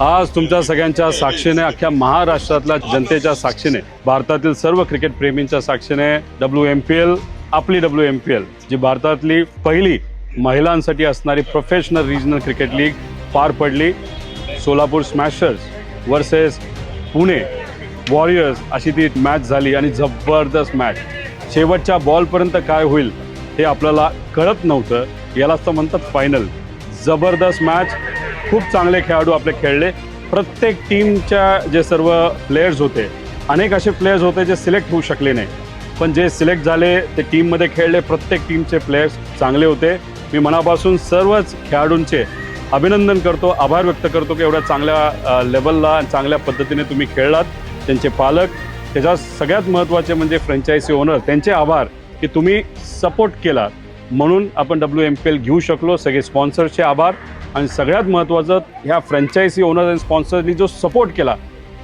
आज तुमच्या सगळ्यांच्या साक्षीने, अख्ख्या महाराष्ट्रातल्या जनतेच्या साक्षीने, भारतातील सर्व क्रिकेट प्रेमींच्या साक्षीने WMPL, आपली WMPL जी भारतातली पहिली महिलांसाठी असणारी प्रोफेशनल रिजनल क्रिकेट लीग पार पडली. Solapur Smashers versus Pune warriors अशी ती मॅच झाली आणि जबरदस्त मॅच. शेवटच्या बॉलपर्यंत काय होईल हे आपल्याला कळत नव्हतं. यालाच तर म्हणतात फायनल. जबरदस्त मॅच. खूप चांगले खेळाडू आपले खेळले. प्रत्येक टीमच्या जे सर्व प्लेयर्स होते, अनेक असे प्लेयर्स होते जे सिलेक्ट होऊ शकले नाही, पण जे सिलेक्ट झाले ते टीममध्ये खेळले. प्रत्येक टीमचे प्लेयर्स चांगले होते. मी मनापासून सर्वच खेळाडूंचे अभिनंदन करतो, आभार व्यक्त करतो की एवढ्या चांगल्या लेवलला चांगल्या पद्धतीने तुम्ही खेळलात. त्यांचे पालक, त्याच्यात सगळ्यात महत्त्वाचे म्हणजे फ्रँचायझी ओनर, त्यांचे आभार की तुम्ही सपोर्ट केला म्हणून आपण WMPL घेऊ शकलो. सगळे स्पॉन्सर्सचे आभार आणि सगळ्यात महत्त्वाचं ह्या फ्रँचायझी ओनर आणि स्पॉन्सरनी जो सपोर्ट केला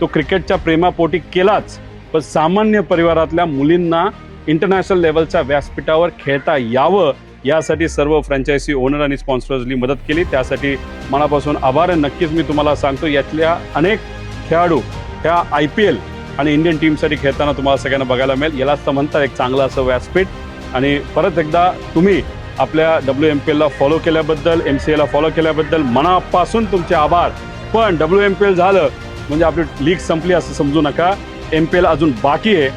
तो क्रिकेटच्या प्रेमापोटी केलाच, पण सामान्य परिवारातल्या मुलींना इंटरनॅशनल लेवलच्या व्यासपीठावर खेळता यावं यासाठी सर्व फ्रँचायझी ओनर आणि स्पॉन्सर्सनी मदत केली. त्यासाठी मनापासून आभार. नक्कीच मी तुम्हाला सांगतो यातल्या अनेक खेळाडू ह्या IPL आणि इंडियन टीमसाठी खेळताना तुम्हाला सगळ्यांना बघायला मिळेल. यालाच तर म्हणतात एक चांगलं असं व्यासपीठ. आणि परत एकदा तुम्ही आपल्या WMPLला फॉलो केल्याबद्दल, MCAला फॉलो केल्याबद्दल मनापासून तुमचे आभार. पण WMPL झालं म्हणजे आपली लीग संपली असं समजू नका. MPL अजून बाकी आहे.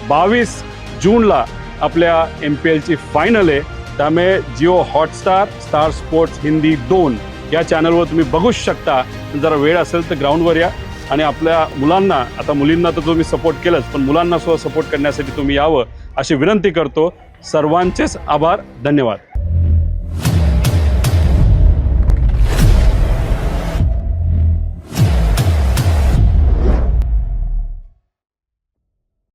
22 जूनला आपल्या MPLची फायनल आहे. त्यामुळे Jio Hotstar, star sports Hindi 2 या चॅनलवर तुम्ही बघूच शकता. जरा वेळ असेल तर ग्राउंडवर या आणि आपल्या मुलांना, आता मुलींना तर तुम्ही सपोर्ट केलंच, पण मुलांना सुद्धा सपोर्ट करण्यासाठी तुम्ही यावं अशी विनंती करतो. सर्वांचेच आभार. धन्यवाद.